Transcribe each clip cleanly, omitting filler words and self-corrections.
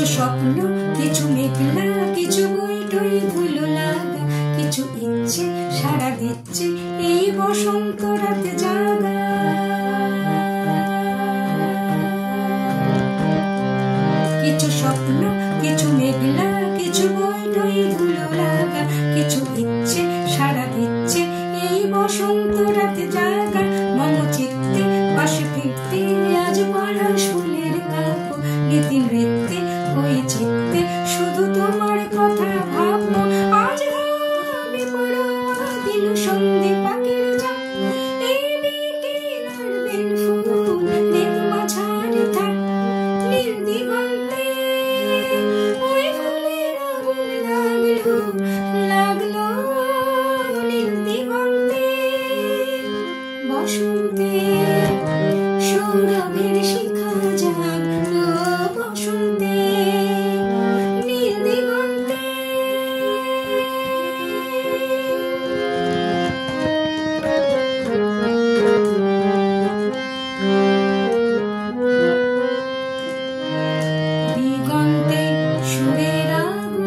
কিছু স্বপ্ন, কিছু মেঘলা, কিছু বই টই ধুলো লাগা, কিছু ইচ্ছে সারা দিচ্ছে এই বসন্ত রাতে জাগা। কিছু স্বপ্ন, কিছু মেঘলা, কিছু বই টই ধুলো লাগা, কিছু ইচ্ছে সারা দিচ্ছে এই বসন্ত রাতে জাগা। মম চিত্তে পাশে ফিরতে আজ পলাশ ফুলের কাব্য, নিতিন নৃত্যে ওই চিত্তে শুধু তোমার কথা ভাববো। আজ আমি পড়োয়া দিল সন্ধে পাখির যাক, এই বিকেল আর বেল ফুল রেত মাঝারে থাক। নীল দিগন্তে ওই ফুলের আগুন লাগলো, লাগলো নীল দিগন্তে বসন্তে সৌরভের শিখা জাগলো বসন্তে নীল দিগন্তে। দিগন্তে সুরের আগুন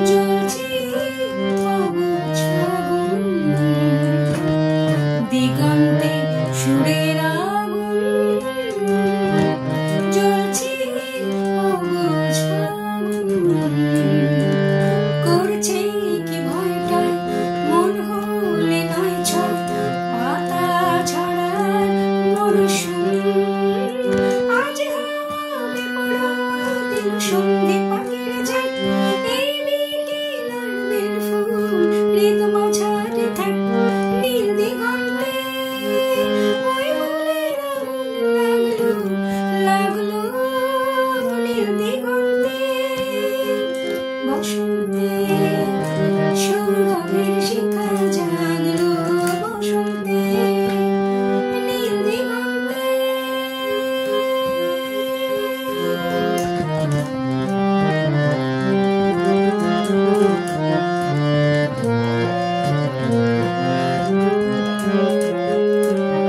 জ্বলছে অবুঝ আগুন, দিগন্তে সুরের আগুন জ্বলছে অবুঝ আগুন। করছে কি ভয়টায় মন হলে নয় ছয়, পাতা ছড়ার মরশুম। আজ হাওয়াতে পড়োয়া দিল সন্ধে পাখির ঝাঁক, এই বিকেল আর বেল ফুল রেত মাঝারে থাক। নীল দিগন্তে ওই ফুলের আগুন লাগলো, লাগলো নীল দিগন্তে বসন্তে সৌরভের শিখা জাগলো বসন্তে নীল দিগন্তে।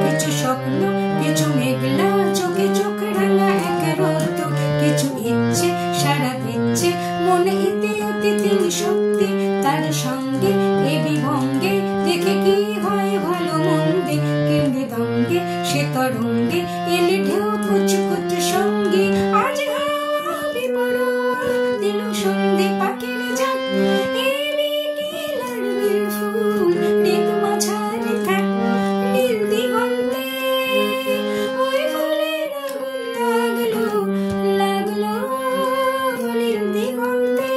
কিছু স্বপ্ন, কিছু মেঘলা, চোখে চোখ রাঙা এক রোদ, কিছু ইচ্ছে সারা দিচ্ছে মনে ইতি অতি তিন শক্তি। তার সঙ্গে এ বিভঙ্গে দেখে কি হয় ভালো মন্দে, কেমনে দঙ্গে সে তরঙ্গে এলে ঢেউ কুচ কুচ সঙ্গে। আজ হাওয়াতে পড়োয়া দিল সন্ধে পাখির ঝাঁক, এই বিকেল আর বেল ফুল রেত মাঝারে থাক। নীল দিগন্তে ওই ফুলের আগুন লাগলো, লাগলো নীল দিগন্তে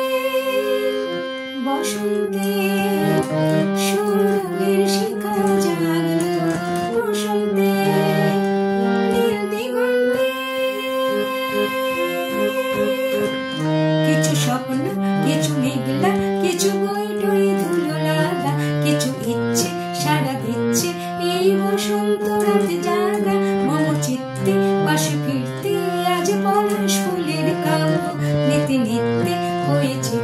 বসন্তে সৌরভের শিখা জাগলো বসন্তে নীল দিগন্তে। কিছু স্বপ্ন, কিছু মেঘলা, কিছু বই টই ধুলো লাগা, কিছু ইচ্ছে সারা দিচ্ছে এই বসন্ত রাতে জাগা। মম চিত্তে পাশে ফিরতে আজ পলাশ ফুলের কাব্য, নিতে নিতে হয়েছে